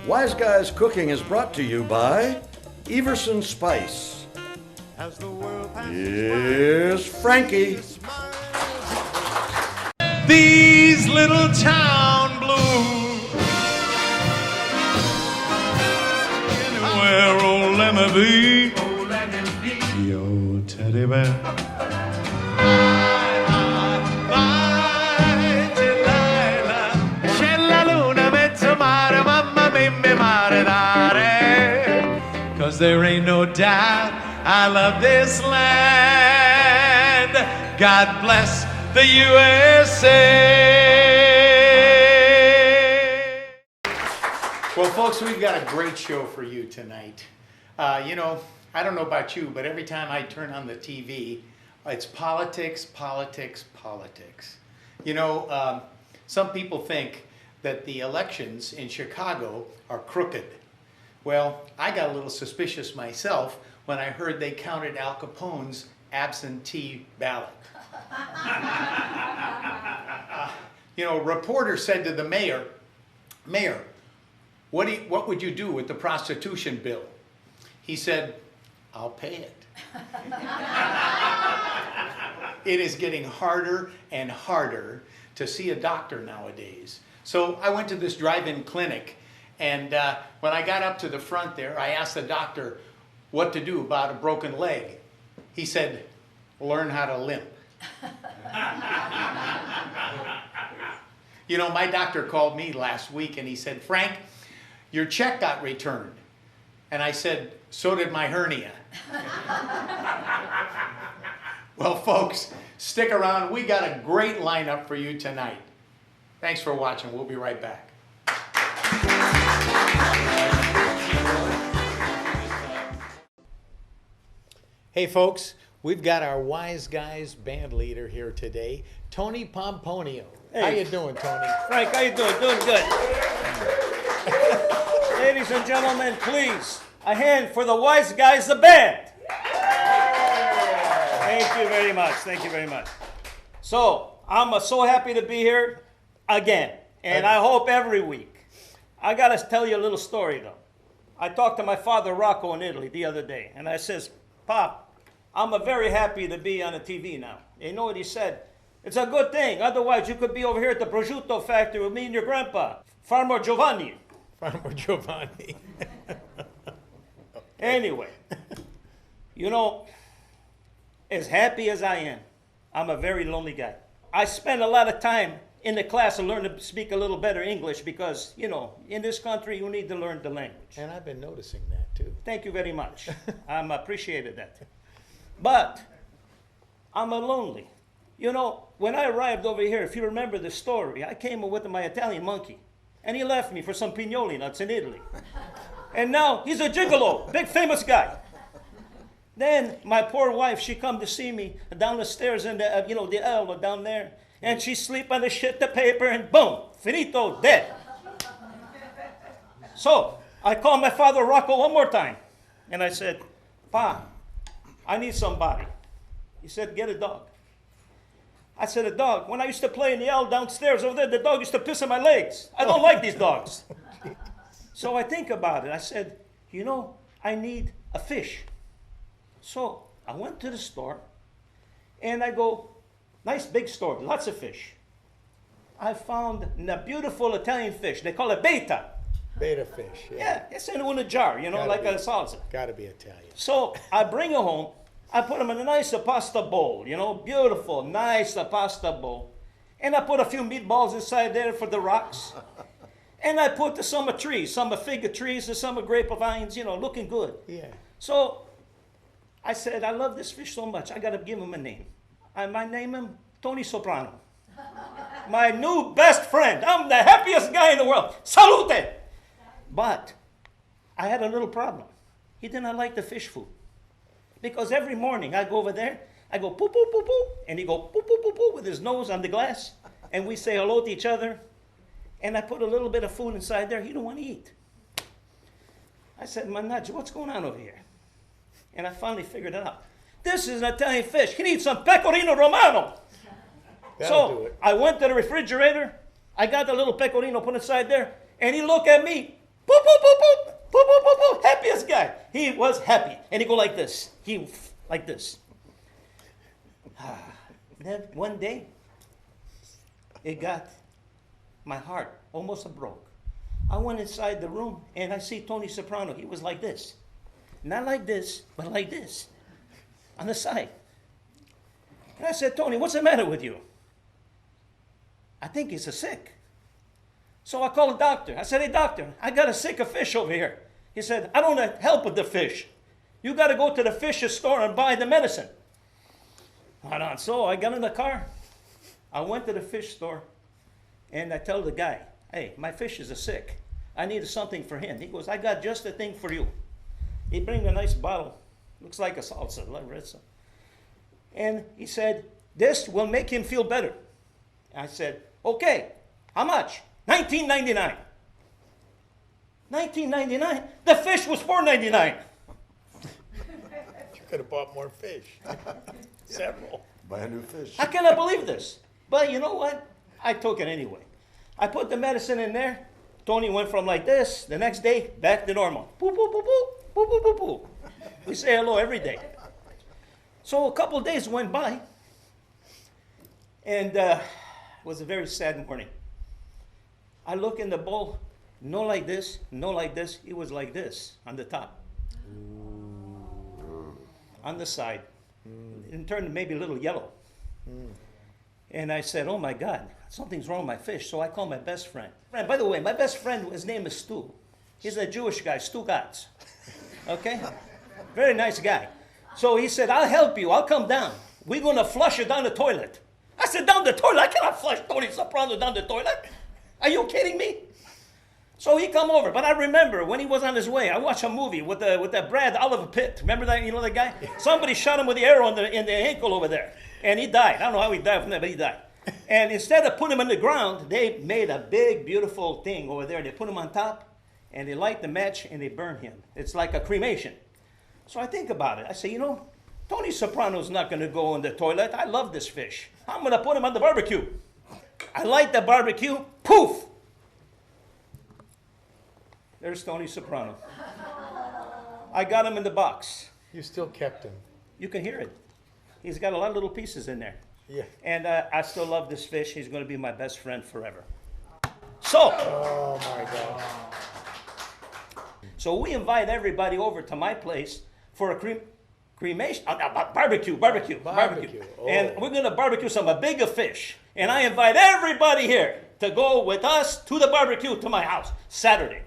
Wise Guys Cooking is brought to you by Everson Spice. Here's Frankie. These little town blues. Anywhere, oh, let me be. Your teddy bear. Cause there ain't no doubt I love this land. God bless the USA. Well, folks, we've got a great show for you tonight. I don't know about you, but every time I turn on the TV, it's politics, politics, politics. Some people think that the elections in Chicago are crooked. Well, I got a little suspicious myself when I heard they counted Al Capone's absentee ballot. A reporter said to the mayor, what would you do with the prostitution bill? He said, I'll pay it. It is getting harder and harder to see a doctor nowadays. So I went to this drive-in clinic, and when I got up to the front there, I asked the doctor what to do about a broken leg. He said, learn how to limp. My doctor called me last week and he said, Frank, your check got returned. And I said, so did my hernia. Well, folks, stick around. We got a great lineup for you tonight. Thanks for watching. We'll be right back. Hey, folks, we've got our Wise Guys band leader here today, Tony Pomponio. Hey. How you doing, Tony? Frank, how you doing? Doing good. Ladies and gentlemen, please, a hand for the Wise Guys, the band. Thank you very much. Thank you very much. So, I'm so happy to be here again, and I hope every week. I got to tell you a little story, though. I talked to my father, Rocco, in Italy the other day, and I says, Pop, I'm very happy to be on the TV now. You know what he said? It's a good thing. Otherwise, you could be over here at the prosciutto factory with me and your grandpa, Farmer Giovanni. Farmer Giovanni. Anyway, as happy as I am, I'm a very lonely guy. I spend a lot of time in the class to learn to speak a little better English because, in this country, you need to learn the language. And I've been noticing that, too. Thank you very much. I'm appreciated that. But I'm lonely. When I arrived over here, if you remember the story, I came with my Italian monkey, and he left me for some pignoli nuts in Italy. And now he's a gigolo, big famous guy. Then my poor wife, she come to see me down the stairs in the, the aisle down there, and she sleep on the shit, the paper, and boom, finito, dead. So I called my father Rocco one more time, and I said, Pa, I need somebody. He said, get a dog. I said, a dog? When I used to play in the L downstairs over there, the dog used to piss on my legs. I don't like these dogs. So I think about it. I said, I need a fish. So I went to the store, and I go, nice big store, lots of fish. I found a beautiful Italian fish. They call it beta. Beta fish. Yeah, it's in a jar, like a salsa. Gotta be Italian. So I bring it home. I put them in a nice pasta bowl, beautiful, nice pasta bowl. And I put a few meatballs inside there for the rocks. And I put some trees, some fig trees and some grapevines, looking good. Yeah. So I said, I love this fish so much, I got to give him a name. I might name him Tony Soprano. My new best friend. I'm the happiest guy in the world. Salute! But I had a little problem. He didn't like the fish food. Because every morning I go over there, I go poo poo poo poo, and he go poo poo poo poo with his nose on the glass, and we say hello to each other, and I put a little bit of food inside there. He don't want to eat. I said, Manaj, what's going on over here? And I finally figured it out. This is an Italian fish. He needs some pecorino romano. That'll do it. I went to the refrigerator. I got the little pecorino put inside there, and he looked at me. Boop, boop, boop, boop. Boop, boop, boop, boop. Happiest guy. He was happy. And he go like this. Like this. Then one day, it got my heart almost broke. I went inside the room and I see Tony Soprano. He was like this. Not like this, but like this. On the side. And I said, Tony, what's the matter with you? I think he's sick. So I called the doctor. I said, hey, doctor, I got a sick fish over here. He said, I don't help with the fish. You got to go to the fish store and buy the medicine. Hold on. So I got in the car. I went to the fish store, and I tell the guy, hey, my fish is sick. I need something for him. He goes, I got just the thing for you. He brings a nice bottle. Looks like a salsa, like red salsa. And he said, this will make him feel better. I said, okay, how much? $19.99. $19.99? The fish was $4.99. You could have bought more fish. Several. Buy a new fish. I cannot believe this. But you know what? I took it anyway. I put the medicine in there. Tony went from like this, the next day, back to normal. Boop, boop, boop, boop, boop, boop, boop, boop. We say hello every day. So a couple of days went by, and it was a very sad morning. I look in the bowl, no like this, no like this. It was like this on the top. On the side. It turned maybe a little yellow. And I said, oh my God, something's wrong with my fish. So I called my best friend. And by the way, my best friend, his name is Stu. He's a Jewish guy, Stu Gatz. Okay? Very nice guy. So he said, I'll help you. I'll come down. We're going to flush it down the toilet. I said, down the toilet? I cannot flush Tony Soprano down the toilet. Are you kidding me? So he come over. But I remember when he was on his way, I watched a movie with that Brad Oliver Pitt. Remember that? You know that guy? Somebody shot him with the arrow in the ankle over there. And he died. I don't know how he died from that, but he died. And instead of putting him on the ground, they made a big, beautiful thing over there. They put him on top, and they light the match, and they burn him. It's like a cremation. So I think about it. I say, you know, Tony Soprano's not going to go in the toilet. I love this fish. I'm going to put him on the barbecue. I light the barbecue. Poof! There's Tony Soprano. I got him in the box. You still kept him. You can hear it. He's got a lot of little pieces in there. Yeah. And I still love this fish. He's going to be my best friend forever. So. Oh my God. So we invite everybody over to my place for a cremation, barbecue. Oh. And we're going to barbecue some bigger fish. And I invite everybody here to go with us to the barbecue to my house Saturday.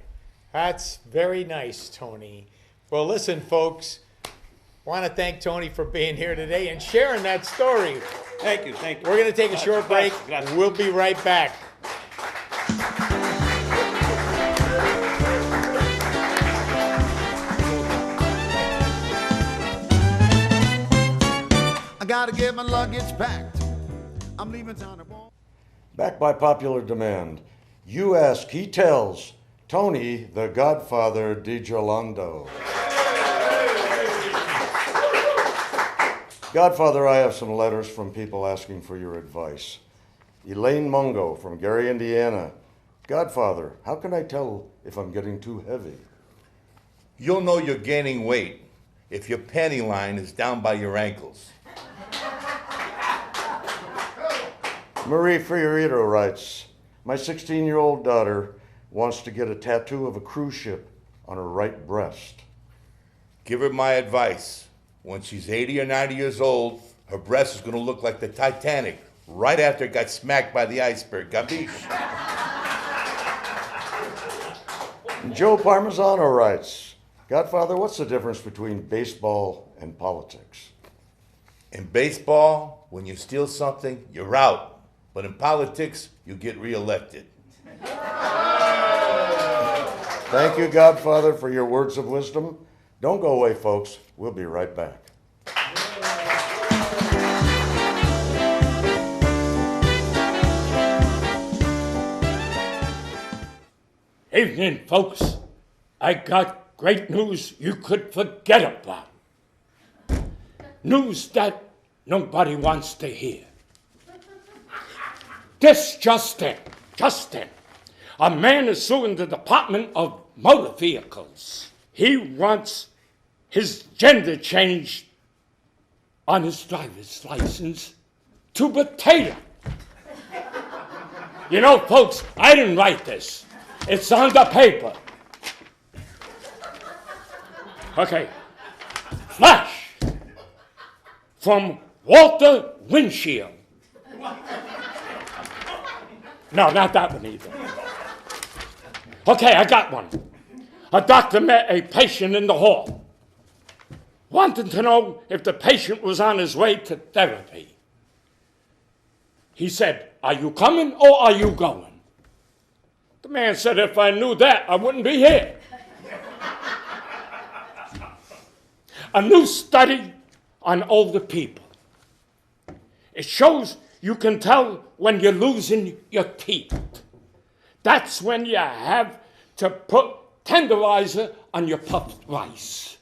That's very nice, Tony. Well, listen, folks. Want to thank Tony for being here today and sharing that story. Thank you. We're going to take a short break. Gracias. We'll be right back. I gotta get my luggage packed. I'm leaving town tomorrow. Back by popular demand. You ask, he tells. Tony, the Godfather Di Gerlando. Godfather, I have some letters from people asking for your advice. Elaine Mungo from Gary, Indiana. Godfather, how can I tell if I'm getting too heavy? You'll know you're gaining weight if your panty line is down by your ankles. Marie Fiorito writes, my 16-year-old daughter wants to get a tattoo of a cruise ship on her right breast. Give her my advice. When she's 80 or 90 years old, her breast is going to look like the Titanic right after it got smacked by the iceberg. Capiche? Joe Parmesano writes, Godfather, what's the difference between baseball and politics? In baseball, when you steal something, you're out. But in politics, you get reelected. Thank you, Godfather, for your words of wisdom. Don't go away, folks. We'll be right back. Evening, folks. I got great news you could forget about. News that nobody wants to hear. This just in. A man is suing the Department of motor vehicles. He wants his gender changed on his driver's license to potato. You know, folks, I didn't write this. It's on the paper. Okay. Flash from Walter Windshield. No, not that one either. Okay, I got one. A doctor met a patient in the hall, wanting to know if the patient was on his way to therapy. He said, "Are you coming or are you going?" The man said, "If I knew that, I wouldn't be here." A new study on older people. It shows you can tell when you're losing your teeth. That's when you have to put tenderizer on your puffed rice.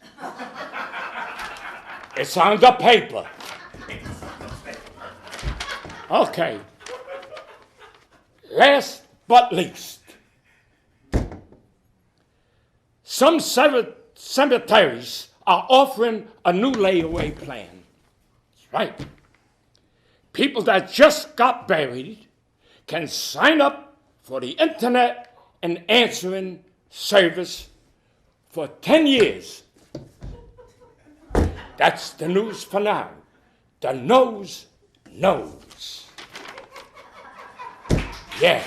It's on the paper. Okay. Last but least, some cemeteries are offering a new layaway plan. That's right. People that just got buried can sign up for the internet and answering service for 10 years. That's the news for now. The nose knows. Yeah.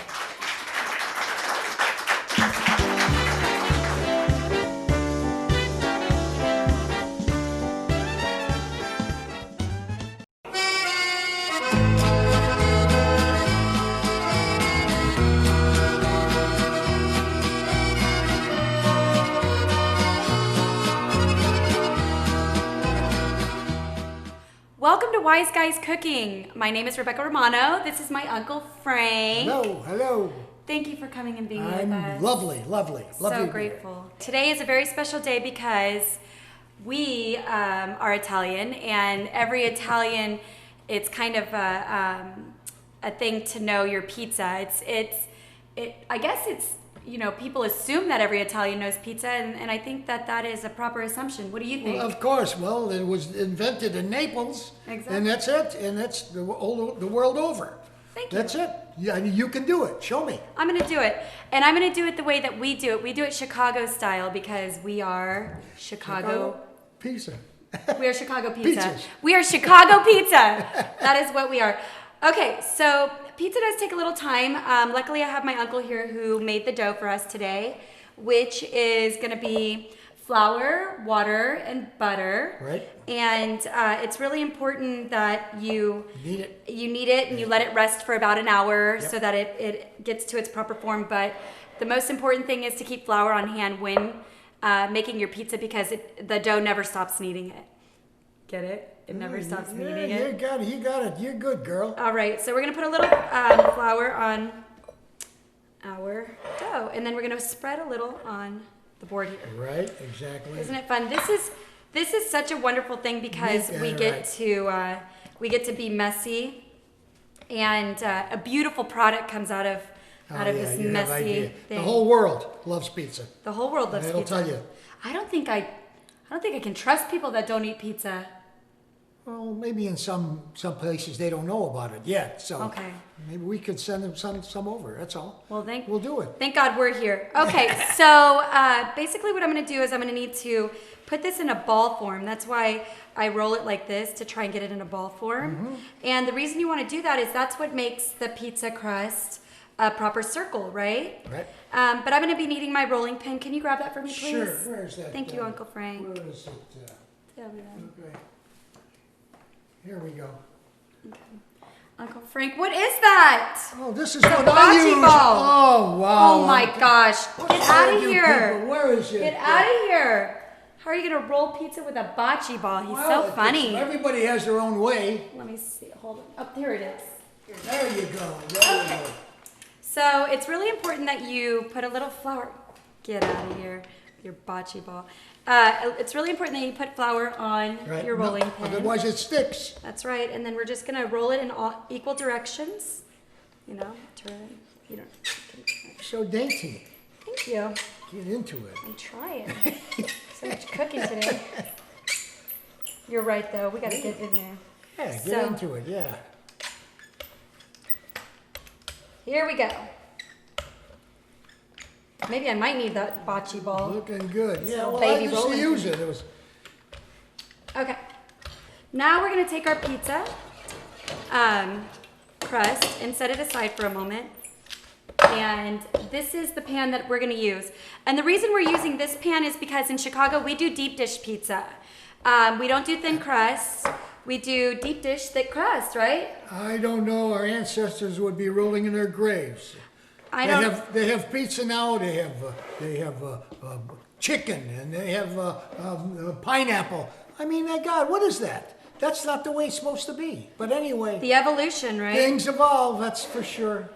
Welcome to Wise Guys Cooking. My name is Rebecca Romano. This is my Uncle Frank. Hello, hello. Thank you for coming and being with I'm us. lovely. So grateful. Today is a very special day because we are Italian, and every Italian, it's kind of a thing to know your pizza. I guess it's, you know, people assume that every Italian knows pizza, and I think that is a proper assumption. What do you think? Well, of course. Well, it was invented in Naples, Exactly. and that's it. And that's the world over. Thank you. That's it. Yeah, I mean, you can do it. Show me. I'm going to do it. And I'm going to do it the way that we do it. We do it Chicago style because we are Chicago. Pizza. We are Chicago pizza. Pizzas. We are Chicago pizza. That is what we are. Okay, so pizza does take a little time. Luckily, I have my uncle here who made the dough for us today, which is going to be flour, water, and butter. Right. And it's really important that you Knead it. You knead it and you let it rest for about an hour Yep. so that it gets to its proper form. But the most important thing is to keep flour on hand when making your pizza because the dough never stops kneading it. Get it? It never stops kneading You it. got it. You got it. You're good, girl. All right, so we're gonna put a little flour on our dough, and then we're gonna spread a little on the board here. Right. Exactly. Isn't it fun? This is such a wonderful thing because Yeah, we right. get to be messy, and a beautiful product comes out of this you have messy idea. thing. The whole world loves pizza. The whole world loves I'll pizza. tell you. I don't think I can trust people that don't eat pizza. Well, maybe in some places they don't know about it yet. So Okay. maybe we could send them some over. That's all. Well, we'll do it. Thank God we're here. Okay, so basically what I'm going to do is I'm going to need to put this in a ball form. That's why I roll it like this to try and get it in a ball form. Mm-hmm. And the reason you want to do that is that's what makes the pizza crust a proper circle, right? Right. But I'm going to be needing my rolling pin. Can you grab that for me, please? Sure. Where's that? Thank you, Uncle Frank. Where is it? There we go. Okay. Here we go. Uncle Frank, what is that? Oh, this is The what I bocce use. ball. Oh, wow. Oh my gosh. What's Get wrong out of with you here. people? Where is it? Get out of here. How are you going to roll pizza with a bocce ball? He's Well, so funny. Everybody has their own way. Let me see. Hold on. Oh, here it is. There you go. There you go. So it's really important that you put a little flour. Get out of here, your bocce ball. It's really important that you put flour on Right. your No, rolling pin. Otherwise it sticks. That's right. And then we're just gonna roll it in all equal directions. You know, turn. You don't. So dainty. Thank you. Get into it. I'm trying. So much cooking today. You're right, though. We got to get in there. Yeah, get So- into it, yeah. Here we go. Maybe I might need that bocce ball. Looking good. Yeah, So well, I baby used to rolling. use it. It was Okay. Now we're gonna take our pizza crust and set it aside for a moment. And this is the pan that we're gonna use. And the reason we're using this pan is because in Chicago we do deep dish pizza. We don't do thin crust. We do deep dish thick crust, right? I don't know. Our ancestors would be rolling in their graves. They have pizza now. They have chicken and they have pineapple. I mean, my God, what is that? That's not the way it's supposed to be. But anyway, The evolution, right? things evolve. That's for sure.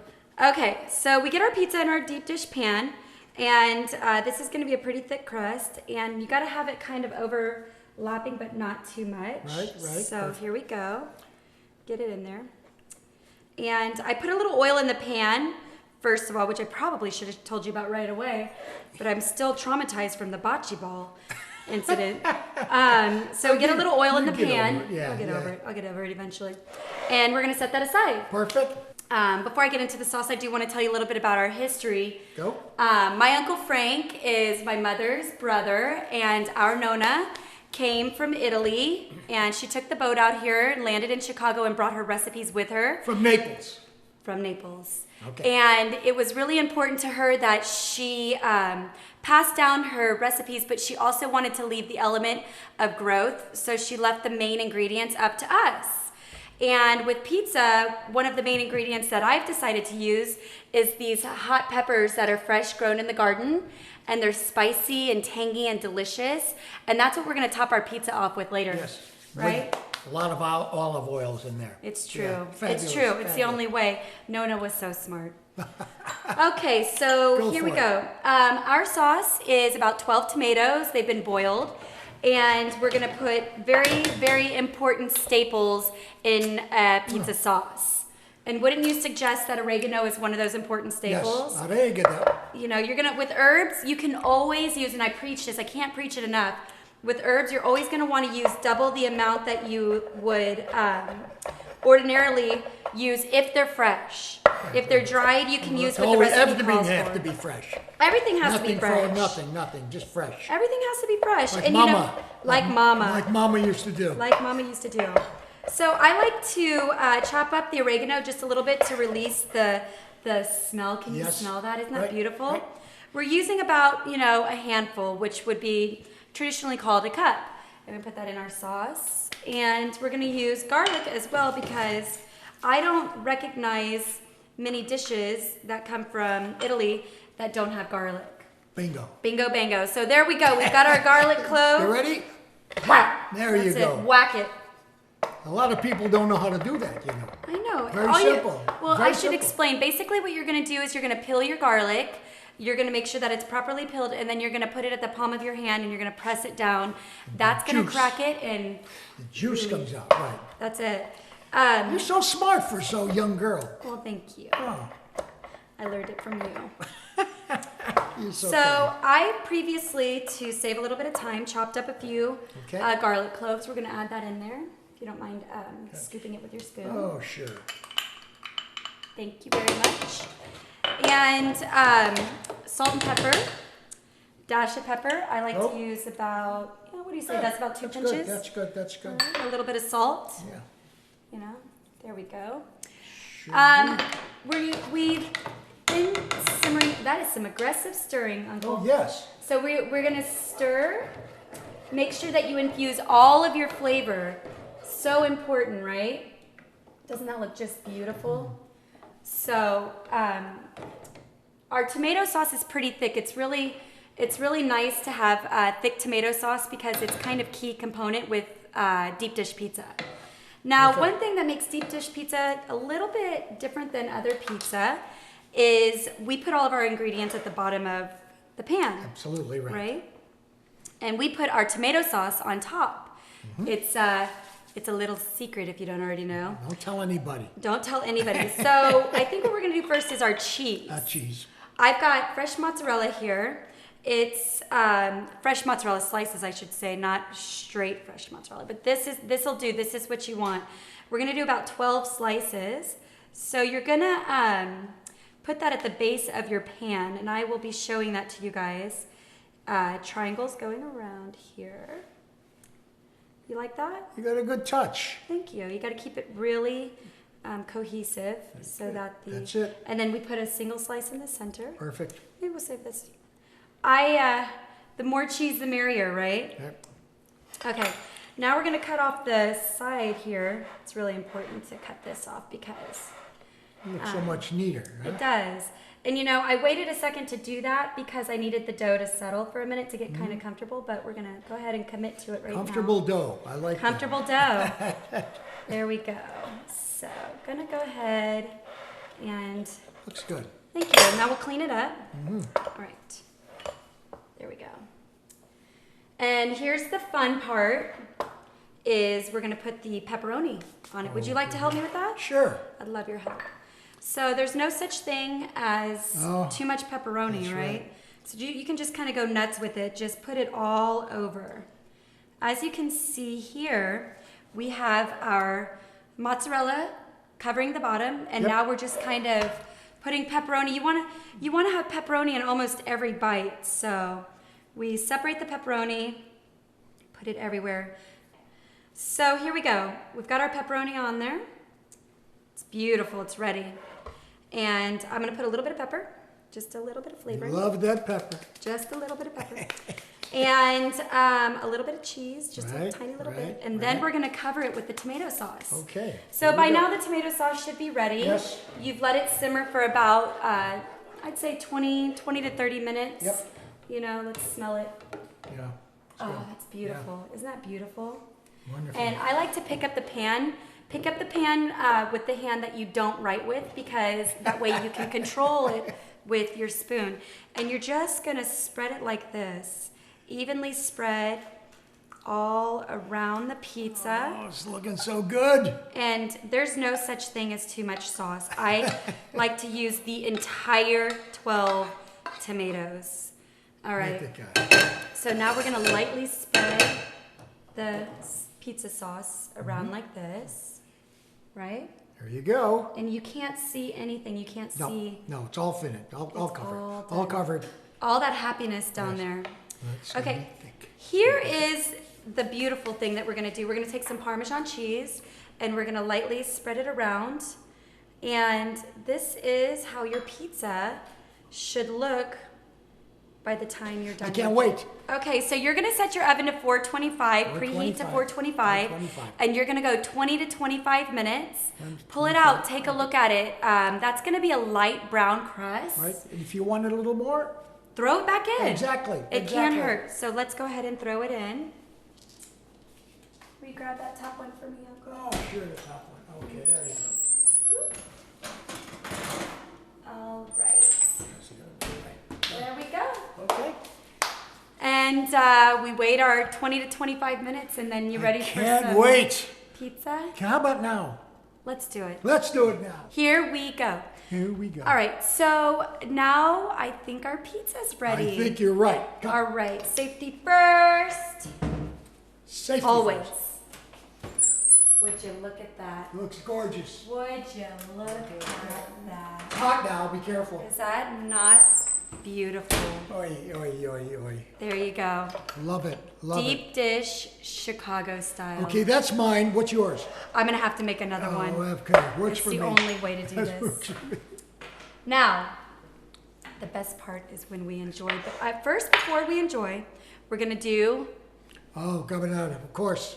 Okay, so we get our pizza in our deep dish pan, and this is going to be a pretty thick crust, and you got to have it kind of overlapping, but not too much. Right. So Perfect. here we go. Get it in there. And I put a little oil in the pan, first of all, which I probably should have told you about right away, but I'm still traumatized from the bocce ball incident. So we get a little oil in the You get pan. over it, yeah, I'll get yeah. over it. I'll get over it eventually. And we're going to set that aside. Perfect. Before I get into the sauce, I do want to tell you a little bit about our history. Go. My Uncle Frank is my mother's brother, and our Nona came from Italy, and she took the boat out here, landed in Chicago, and brought her recipes with her From Naples. from Naples. Okay. And it was really important to her that she passed down her recipes, but she also wanted to leave the element of growth, so she left the main ingredients up to us. And with pizza, one of the main ingredients that I've decided to use is these hot peppers that are fresh grown in the garden, and they're spicy and tangy and delicious. And that's what we're gonna top our pizza off with later. Yes. Right? With a lot of olive oils in there. It's true. Yeah, It's fabulous, true. It's the fabulous. only way. Nona was so smart. Okay, so Go here we for go. Our sauce is about 12 tomatoes. They've been boiled. And we're gonna put very, very important staples in pizza sauce. And wouldn't you suggest that oregano is one of those important staples? Yes. Now there you get that. You know, you're gonna, with herbs, you can always use, and I preach this, I can't preach it enough. With herbs, you're always gonna wanna use double the amount that you would ordinarily use if they're fresh. If they're dried, you can use what the recipe Everything calls has for. to be fresh. Everything has to be Nothing fresh. nothing, just fresh. Everything has to be fresh. Like and mama. you know, like mama. Like mama used to do. Like mama used to do. So I like to chop up the oregano just a little bit to release the smell. Can you Yes. smell that? Isn't that Right, beautiful? right. We're using about, a handful, which would be traditionally called a cup. And we put that in our sauce. And we're gonna use garlic as well because I don't recognize many dishes that come from Italy that don't have garlic. Bingo. Bingo bango. So there we go. We've got our garlic clove. You ready? Whack. There you That's go. it. Whack it. A lot of people don't know how to do that, you know. I know. Very All you- simple. well, Very I should simple. explain. Basically, what you're going to do is you're going to peel your garlic. You're going to make sure that it's properly peeled, and then you're going to put it at the palm of your hand, and you're going to press it down. That's going to Juice. crack it, and The juice comes out, right. that's it. You're so smart for so young girl. Well, thank you. Oh, I learned it from you. you're so, So I previously, to save a little bit of time, chopped up a few Okay. garlic cloves. We're going to add that in there. If you don't mind scooping it with your spoon. Oh, sure. Thank you very much. And salt and pepper, dash of pepper. I like Nope. to use about, what do you say? That's about 2 That's pinches. good, that's good, that's good. A little bit of salt. Yeah. There we go. Sure. We've been simmering. That is some aggressive stirring, Uncle. Oh, yes. So we're gonna stir. Make sure that you infuse all of your flavor. So important, right? Doesn't that look just beautiful? So our tomato sauce is pretty thick. It's really nice to have thick tomato sauce because it's kind of key component with deep dish pizza. Now, one thing that makes deep dish pizza a little bit different than other pizza is we put all of our ingredients at the bottom of the pan. Absolutely right. Right? And we put our tomato sauce on top. It's a little secret if you don't already know. Don't tell anybody. Don't tell anybody. So I think what we're gonna do first is our cheese. Cheese. I've got fresh mozzarella here, It's fresh mozzarella slices, I should say, not straight fresh mozzarella. But this'll do. This is what you want. We're gonna do about 12 slices. So you're gonna put that at the base of your pan, and I will be showing that to you guys. Triangles going around here. You like that? You got a good touch. Thank you. You got to keep it really cohesive so that That's it. And then we put a single slice in the center. Perfect. Maybe we'll save this. The more cheese, the merrier, right? Yep. Okay. Now we're gonna cut off the side here. It's really important to cut this off because It looks so much neater. Huh? it does. And you know, I waited a second to do that because I needed the dough to settle for a minute to get kind of comfortable. But we're gonna go ahead and commit to it right Comfortable now. dough. I like Comfortable dough. There we go. So, gonna go ahead and that. Looks good. thank you. Now we'll clean it up. All right. There we go. And here's the fun part is we're gonna put the pepperoni on it. Would you like to help me with that? Sure. I'd love your help. So there's no such thing as too much pepperoni, that's right. So you can just kind of go nuts with it. Just put it all over. As you can see here, we have our mozzarella covering the bottom, and Yep. now we're just kind of putting pepperoni. You want to have pepperoni in almost every bite. So we separate the pepperoni, put it everywhere. So here we go. We've got our pepperoni on there. It's beautiful. It's ready. And I'm going to put a little bit of pepper, just a little bit of flavor. Love that pepper. Just a little bit of pepper. And a little bit of cheese, just a Right, tiny little right, bit. And then right. we're going to cover it with the tomato sauce. Okay. So Here we by go. now the tomato sauce should be ready. Yes. You've let it simmer for about, I'd say 20 to 30 minutes. Yep. You know, let's smell it. Yeah. Oh, that's beautiful. Isn't that beautiful? Wonderful. And I like to pick up the pan. Pick up the pan with the hand that you don't write with, because that way you can control it with your spoon. And you're just gonna spread it like this. Evenly spread all around the pizza. Oh, it's looking so good. And there's no such thing as too much sauce. I like to use the entire 12 tomatoes. All right. Look at that. So now we're gonna lightly spread the pizza sauce around like this, right? There you go. And you can't see anything. You can't No, see no, it's all finished. All covered. all All done. covered. all that happiness down there. That's Okay, magnific. here is the beautiful thing that we're gonna do. We're gonna take some Parmesan cheese and we're gonna lightly spread it around. And this is how your pizza should look by the time you're done. I can't with it. wait. Okay, so you're gonna set your oven to 425, preheat to 425, 425. and you're gonna go 20 to 25 minutes. Pull it out, take a look at it. That's gonna be a light brown crust. Right? And if you want it a little more, Throw it back in. Exactly, It exactly. can't hurt. So let's go ahead and throw it in. Will you grab that top one for me, Uncle? oh, sure, the top one. Okay, there you go. All right. There we go. Okay. And we wait our 20 to 25 minutes, and then you're ready for Can't some wait. pizza. How about now? Let's do it. Let's do it now. Here we go. Here we go. All right, so now I think our pizza's ready. I think you're right. Come. All right, safety first. Safety Always. first. Would you look at that? Looks gorgeous. Would you look at that? It's hot now. Be careful. Is that not beautiful? Oi, oi, oi, oi. There you go. Love it. Love it. Deep dish, Chicago style. Okay, that's mine. What's yours? I'm gonna have to make another one. Oh, okay. Works It's for the me. only way to do That this. works for me. Now, the best part is when we enjoy. But first, before we enjoy, we're gonna do. Oh, carbonara. Of course.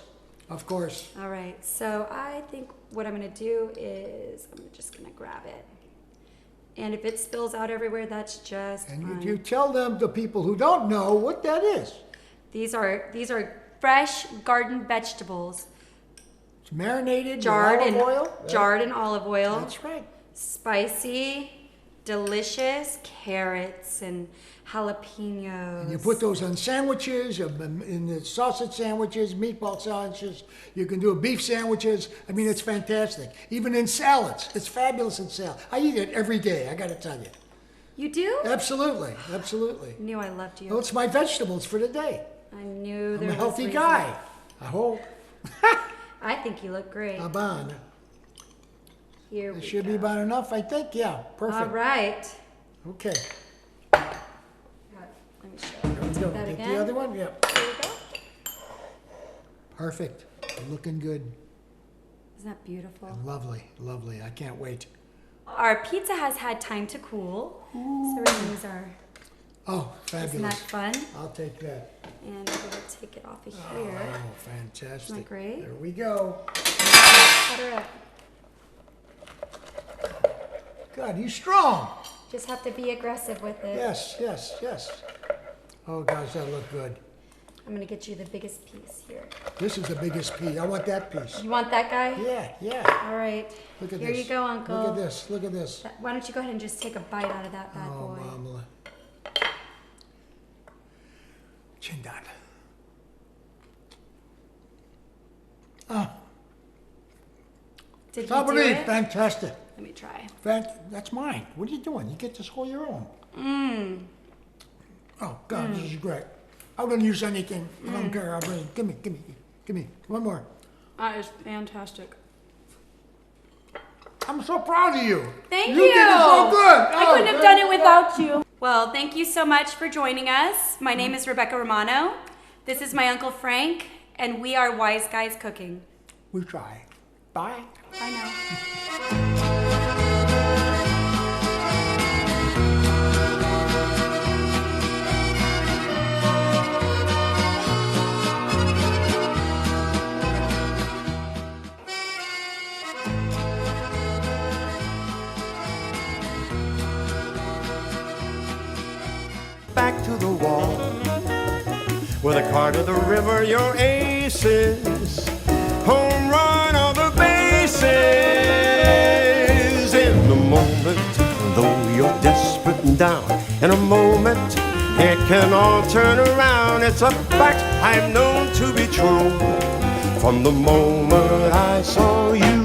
Of course. All right. So I think what I'm gonna do is I'm just gonna grab it, and if it spills out everywhere, that's just And fine. you tell them, the people who don't know, what that is. These are fresh garden vegetables, It's marinated jarred in in olive oil. jarred in olive oil. That's right. Spicy, delicious carrots and jalapenos. And you put those on sandwiches, in the sausage sandwiches, meatball sandwiches. You can do beef sandwiches. I mean, it's fantastic. Even in salads. It's fabulous in salad. I eat it every day, I got to tell you. You do? Absolutely, absolutely. I knew I loved you. Well, it's my vegetables for the day. I knew I'm there a was healthy reason. guy. I hope. I think you look great. Aban. Here we It should go. be about enough, I think. Yeah, perfect. All right. Okay. Let me show you. There we go. That Get again. the other one. Yep. Here we go. Perfect. Looking good. Isn't that beautiful? Lovely, lovely. I can't wait. Our pizza has had time to cool. So we're gonna use our, Oh, isn't that fabulous. fun? I'll take that. And we're gonna take it off of here. Oh, fantastic. Isn't that great? There we go. Cut her up. God, he's strong. Just have to be aggressive with it. Yes, yes, yes. Oh, gosh, that looked good. I'm gonna get you the biggest piece here. This is the biggest piece. I want that piece. You want that guy? Yeah, yeah. All right. Look at Here this. you go, Uncle. Look at this. Look at this. Why don't you go ahead and just take a bite out of that bad Oh, boy? Mama. Chindan. Ah, Did you do Sabri, it? fantastic. Let me try. That's mine. What are you doing? You get this whole your own. Mmm. Oh, God, this is great. I wouldn't use anything. I don't care. I'll bring it. Give me. One more. That is fantastic. I'm so proud of you. Thank You did it so good. I couldn't have done it without you. Well, thank you so much for joining us. My name is Rebecca Romano. This is my Uncle Frank, and we are Wise Guys Cooking. We try. Bye. Bye now. Back to the wall. With a car to the river, your aces. Home run on the bases. In a moment, though you're desperate and down, in a moment, it can all turn around. It's a fact I've known to be true from the moment I saw you.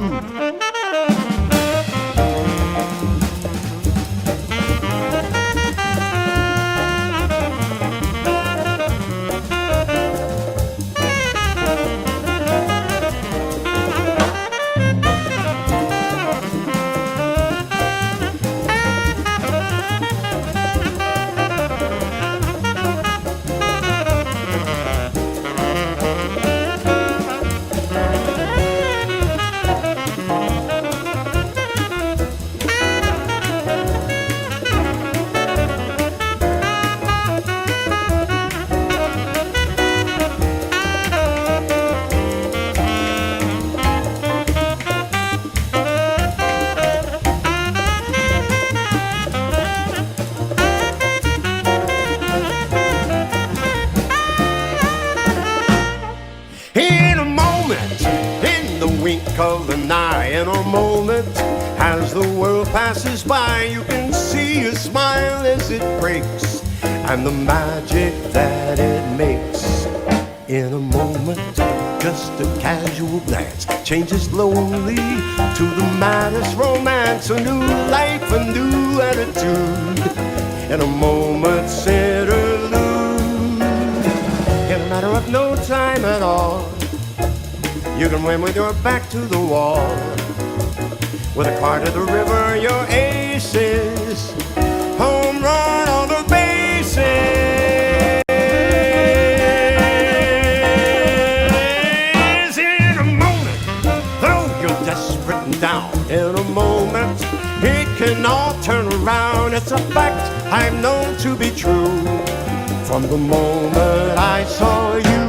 Of an eye, in a moment, as the world passes by, you can see a smile as it breaks, and the magic that it makes. In a moment, just a casual glance changes lonely to the maddest romance, a new life, a new attitude, in a moment's interlude. In a matter of no time at all, you can win with your back to the wall. With a car to the river, your aces. Home run on the bases. In a moment, though you're desperate and down, in a moment, it can all turn around. It's a fact I've known to be true from the moment I saw you.